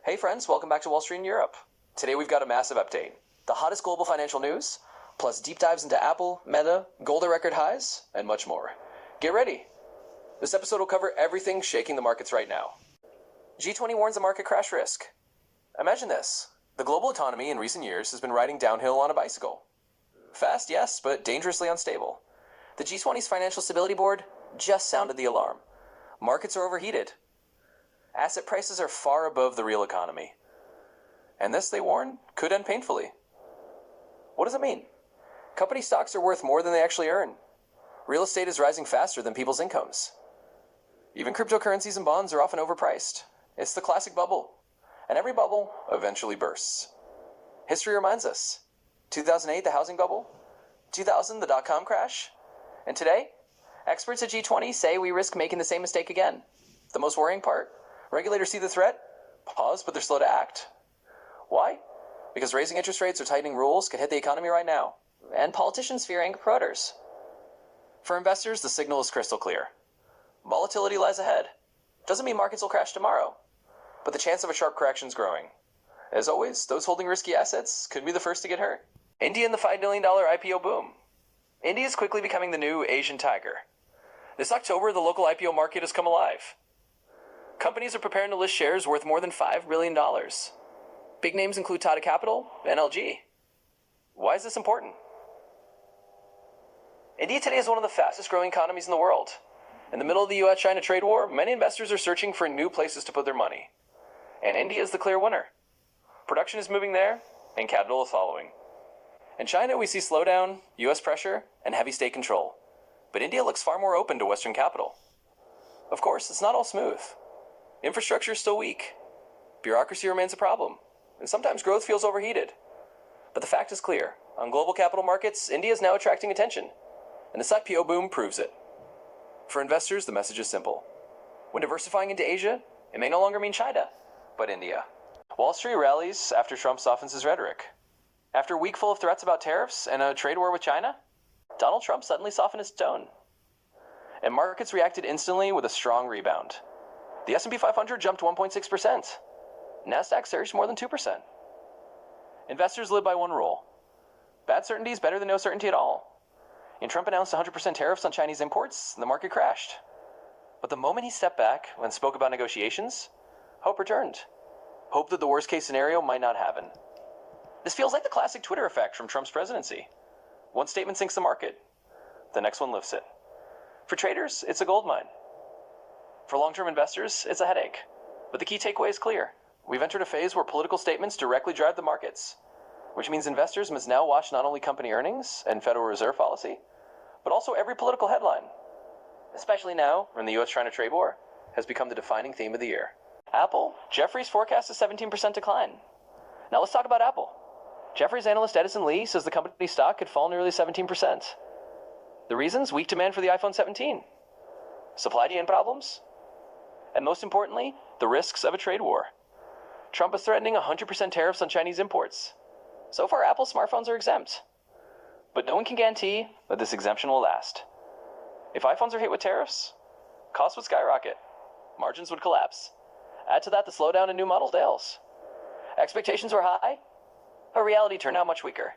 Hey friends, welcome back to Wall Street in Europe. Today we've got a massive update. The hottest global financial news, plus deep dives into Apple, Meta, gold at record highs, and much more. Get ready. This episode will cover everything shaking the markets right now. G20 warns a market crash risk. Imagine this. The global economy in recent years has been riding downhill on a bicycle. Fast, yes, but dangerously unstable. The G20's Financial Stability Board just sounded the alarm. Markets are overheated. Asset prices are far above the real economy. And this, they warn, could end painfully. What does it mean? Company stocks are worth more than they actually earn. Real estate is rising faster than people's incomes. Even cryptocurrencies and bonds are often overpriced. It's the classic bubble. And every bubble eventually bursts. History reminds us. 2008, the housing bubble. 2000, the dot-com crash. And today, experts at G20 say we risk making the same mistake again. The most worrying part? Regulators see the threat, pause, but they're slow to act. Why? Because raising interest rates or tightening rules could hit the economy right now, and politicians fear angry voters. For investors, the signal is crystal clear. Volatility lies ahead. Doesn't mean markets will crash tomorrow, but the chance of a sharp correction is growing. As always, those holding risky assets could be the first to get hurt. India and the $5 billion IPO boom. India is quickly becoming the new Asian tiger. This October, the local IPO market has come alive. Companies are preparing to list shares worth more than $5 billion. Big names include Tata Capital and LG. Why is this important? India today is one of the fastest growing economies in the world. In the middle of the US-China trade war, many investors are searching for new places to put their money. And India is the clear winner. Production is moving there, and capital is following. In China, we see slowdown, US pressure, and heavy state control. But India looks far more open to Western capital. Of course, it's not all smooth. Infrastructure is still weak. Bureaucracy remains a problem. And sometimes growth feels overheated. But the fact is clear. On global capital markets, India is now attracting attention. And this IPO boom proves it. For investors, the message is simple. When diversifying into Asia, it may no longer mean China, but India. Wall Street rallies after Trump softens his rhetoric. After a week full of threats about tariffs and a trade war with China, Donald Trump suddenly softened his tone. And markets reacted instantly with a strong rebound. The S&P 500 jumped 1.6%. Nasdaq surged more than 2%. Investors live by one rule. Bad certainty is better than no certainty at all. And Trump announced 100% tariffs on Chinese imports, and the market crashed. But the moment he stepped back and spoke about negotiations, hope returned. Hope that the worst-case scenario might not happen. This feels like the classic Twitter effect from Trump's presidency. One statement sinks the market. The next one lifts it. For traders, it's a goldmine. For long-term investors, it's a headache. But the key takeaway is clear. We've entered a phase where political statements directly drive the markets, which means investors must now watch not only company earnings and Federal Reserve policy, but also every political headline. Especially now, when the US-China trade war has become the defining theme of the year. Apple, Jefferies forecasts a 17% decline. Now let's talk about Apple. Jefferies analyst Edison Lee says the company's stock could fall nearly 17%. The reasons? Weak demand for the iPhone 17. Supply chain problems? And most importantly, the risks of a trade war. Trump is threatening 100% tariffs on Chinese imports. So far, Apple smartphones are exempt. But no one can guarantee that this exemption will last. If iPhones are hit with tariffs, costs would skyrocket. Margins would collapse. Add to that the slowdown in new model sales. Expectations were high, but reality turned out much weaker.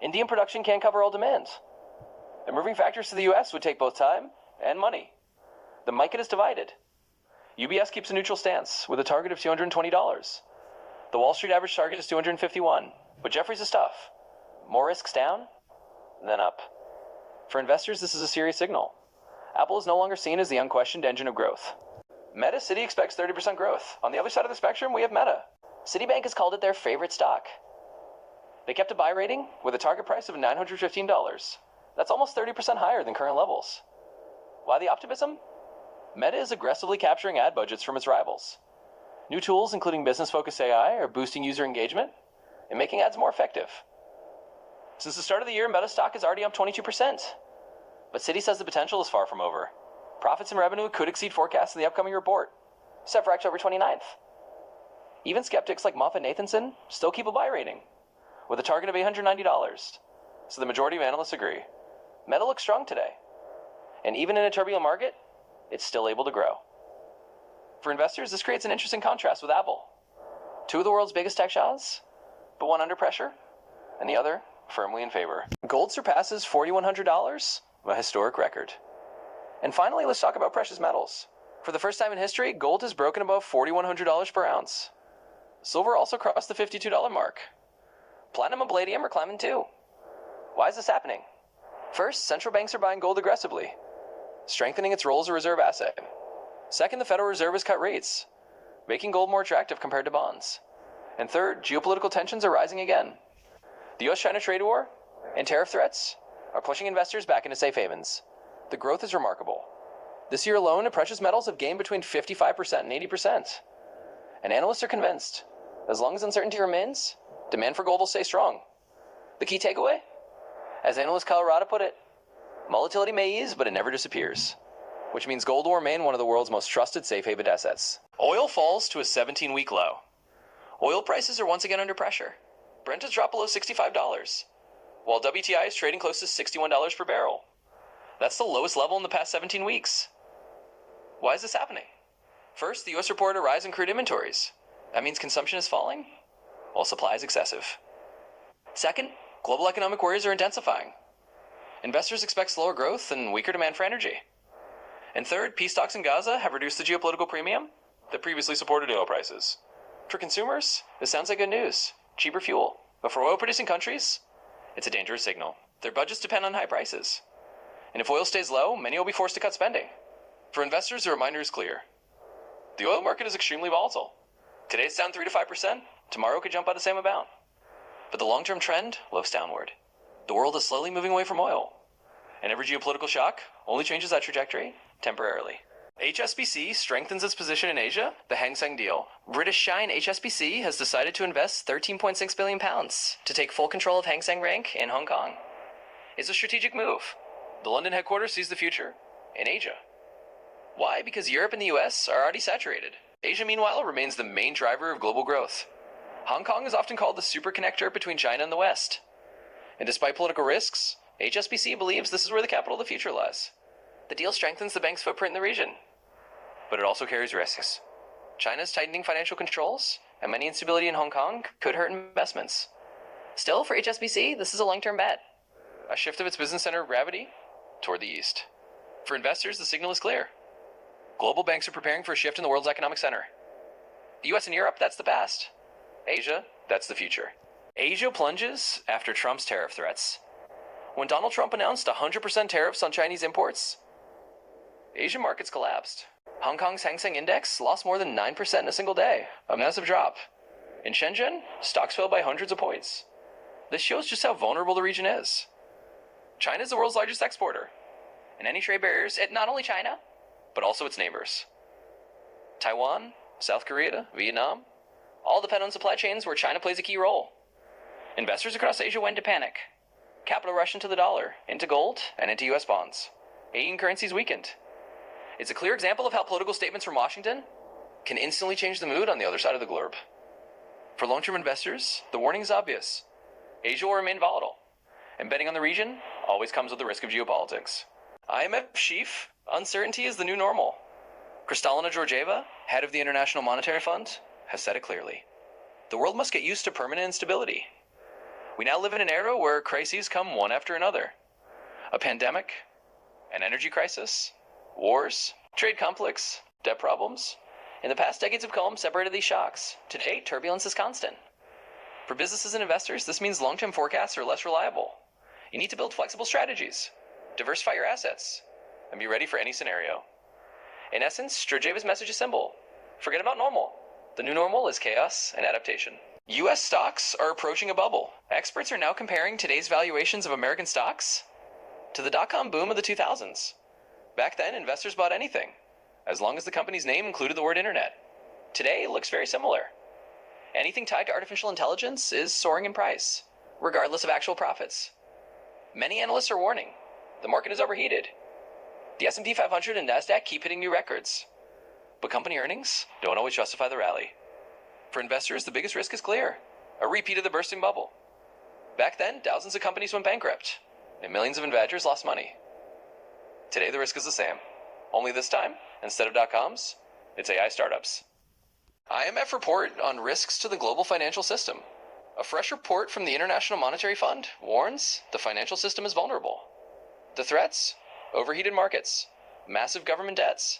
Indian production can't cover all demand. And moving factors to the US would take both time and money. The market is divided. UBS keeps a neutral stance with a target of $220. The Wall Street average target is $251, but Jefferies is tough. More risks down than up. For investors, this is a serious signal. Apple is no longer seen as the unquestioned engine of growth. Meta, Citi expects 30% growth. On the other side of the spectrum, we have Meta. Citibank has called it their favorite stock. They kept a buy rating with a target price of $915. That's almost 30% higher than current levels. Why the optimism? Meta is aggressively capturing ad budgets from its rivals. New tools, including business-focused AI, are boosting user engagement and making ads more effective. Since the start of the year, Meta stock is already up 22%. But Citi says the potential is far from over. Profits and revenue could exceed forecasts in the upcoming report, set for October 29th. Even skeptics like Moffett-Nathanson still keep a buy rating, with a target of $890. So the majority of analysts agree. Meta looks strong today. And even in a turbulent market, it's still able to grow. For investors, this creates an interesting contrast with Apple. Two of the world's biggest tech shahs, but one under pressure, and the other firmly in favor. Gold surpasses $4,100, a historic record. And finally, let's talk about precious metals. For the first time in history, gold has broken above $4,100 per ounce. Silver also crossed the $52 mark. Platinum and palladium are climbing too. Why is this happening? First, central banks are buying gold aggressively, strengthening its role as a reserve asset. Second, the Federal Reserve has cut rates, making gold more attractive compared to bonds. And third, geopolitical tensions are rising again. The US-China trade war and tariff threats are pushing investors back into safe havens. The growth is remarkable. This year alone, precious metals have gained between 55% and 80%. And analysts are convinced, as long as uncertainty remains, demand for gold will stay strong. The key takeaway? As analyst Colorado put it, volatility may ease, but it never disappears, which means gold will remain one of the world's most trusted safe haven assets. Oil falls to a 17-week low. Oil prices are once again under pressure. Brent has dropped below $65, while WTI is trading close to $61 per barrel. That's the lowest level in the past 17 weeks. Why is this happening? First, the U.S. reported a rise in crude inventories. That means consumption is falling, while supply is excessive. Second, global economic worries are intensifying. Investors expect slower growth and weaker demand for energy. And third, peace talks in Gaza have reduced the geopolitical premium that previously supported oil prices. For consumers, this sounds like good news, cheaper fuel. But for oil-producing countries, it's a dangerous signal. Their budgets depend on high prices. And if oil stays low, many will be forced to cut spending. For investors, the reminder is clear. The oil market is extremely volatile. Today it's down 3 to 5%. Tomorrow it could jump by the same amount. But the long-term trend looks downward. The world is slowly moving away from oil. And every geopolitical shock only changes that trajectory temporarily. HSBC strengthens its position in Asia, the Hang Seng deal. British Shine HSBC has decided to invest £13.6 billion to take full control of Hang Seng Bank in Hong Kong. It's a strategic move. The London headquarters sees the future in Asia. Why? Because Europe and the US are already saturated. Asia, meanwhile, remains the main driver of global growth. Hong Kong is often called the superconnector between China and the West. And despite political risks, HSBC believes this is where the capital of the future lies. The deal strengthens the bank's footprint in the region. But it also carries risks. China's tightening financial controls and money instability in Hong Kong could hurt investments. Still, for HSBC, this is a long-term bet. A shift of its business center of gravity toward the east. For investors, the signal is clear. Global banks are preparing for a shift in the world's economic center. The US and Europe, that's the past. Asia, that's the future. Asia plunges after Trump's tariff threats. When Donald Trump announced 100% tariffs on Chinese imports, Asian markets collapsed. Hong Kong's Hang Seng Index lost more than 9% in a single day, a massive drop. In Shenzhen, stocks fell by hundreds of points. This shows just how vulnerable the region is. China is the world's largest exporter, and any trade barriers hit not only China, but also its neighbors. Taiwan, South Korea, Vietnam, all depend on supply chains where China plays a key role. Investors across Asia went into panic. Capital rushed into the dollar, into gold, and into US bonds. Asian currencies weakened. It's a clear example of how political statements from Washington can instantly change the mood on the other side of the globe. For long-term investors, the warning is obvious. Asia will remain volatile, and betting on the region always comes with the risk of geopolitics. IMF chief, uncertainty is the new normal. Kristalina Georgieva, head of the International Monetary Fund, has said it clearly. The world must get used to permanent instability. We now live in an era where crises come one after another. A pandemic, an energy crisis, wars, trade conflicts, debt problems. In the past, decades of calm separated these shocks. Today, turbulence is constant. For businesses and investors, this means long-term forecasts are less reliable. You need to build flexible strategies, diversify your assets, and be ready for any scenario. In essence, Georgieva's message is simple. Forget about normal. The new normal is chaos and adaptation. U.S. stocks are approaching a bubble. Experts are now comparing today's valuations of American stocks to the dot-com boom of the 2000s. Back then, investors bought anything, as long as the company's name included the word internet. Today, it looks very similar. Anything tied to artificial intelligence is soaring in price, regardless of actual profits. Many analysts are warning. The market is overheated. The S&P 500 and NASDAQ keep hitting new records. But company earnings don't always justify the rally. For investors, the biggest risk is clear. A repeat of the bursting bubble. Back then, thousands of companies went bankrupt, and millions of investors lost money. Today, the risk is the same. Only this time, instead of dot-coms, it's AI startups. IMF report on risks to the global financial system. A fresh report from the International Monetary Fund warns the financial system is vulnerable. The threats? Overheated markets, massive government debts,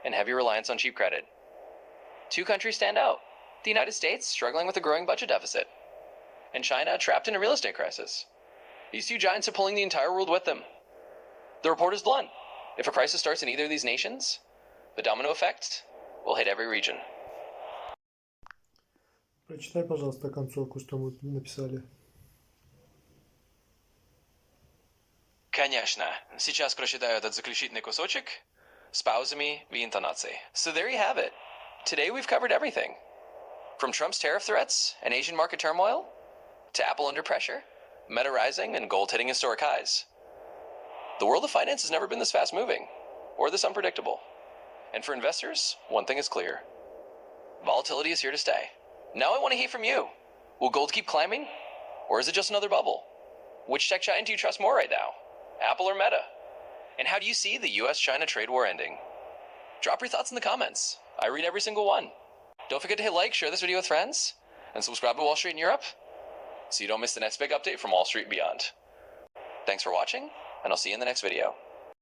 and heavy reliance on cheap credit. Two countries stand out. The United States struggling with a growing budget deficit, and China trapped in a real estate crisis. These two giants are pulling the entire world with them. The report is blunt. If a crisis starts in either of these nations, the domino effect will hit every region. Прочитай, пожалуйста, концовку, что мы написали. Конечно. Сейчас прочитаю этот заключительный кусочек с паузами в интонации. So there you have it. Today we've covered everything. From Trump's tariff threats and Asian market turmoil, to Apple under pressure, Meta rising, and gold hitting historic highs. The world of finance has never been this fast moving, or this unpredictable. And for investors, one thing is clear. Volatility is here to stay. Now I want to hear from you. Will gold keep climbing? Or is it just another bubble? Which tech giant do you trust more right now? Apple or Meta? And how do you see the US-China trade war ending? Drop your thoughts in the comments. I read every single one. Don't forget to hit like, share this video with friends, and subscribe to Wall Street in Europe so you don't miss the next big update from Wall Street and beyond. Thanks for watching, and I'll see you in the next video.